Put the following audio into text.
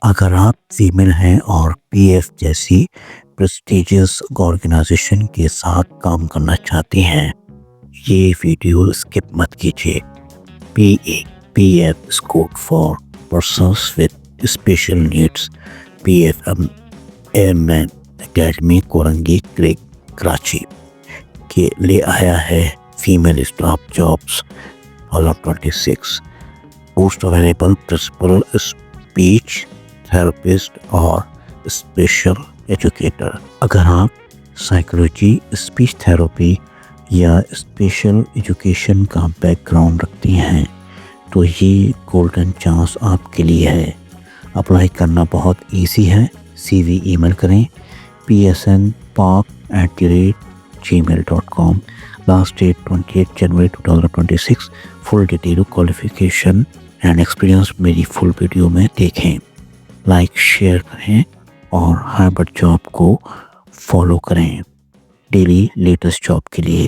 اگر آپ فیمیل ہیں اور پی ایف جیسی پریسٹیجیس آرگنائزیشن کے ساتھ کام کرنا چاہتی ہیں، یہ ویڈیو اسکپ مت کیجیے۔ P F is code for persons with special needs۔ P F airmen academy Korangi creek Karachi کے لے آیا ہے female staff jobs 2026۔ Post available principal speech therapist اور اسپیشل ایجوکیٹر۔ اگر آپ سائیکالوجی، اسپیچ تھراپی یا اسپیشل ایجوکیشن کا بیک گراؤنڈ رکھتی ہیں تو یہ گولڈن چانس آپ کے لیے ہے۔ اپلائی کرنا بہت ایزی ہے۔ سی وی ای میل کریں psnpark@gmail.com۔ لاسٹ ڈیٹ 28 جنوری 2026۔ Full detail qualification and experience میری فل ویڈیو میں دیکھیں۔ لائک شیئر کریں اور ہائبرڈ جاب کو فالو کریں ڈیلی لیٹسٹ جاب کے لیے۔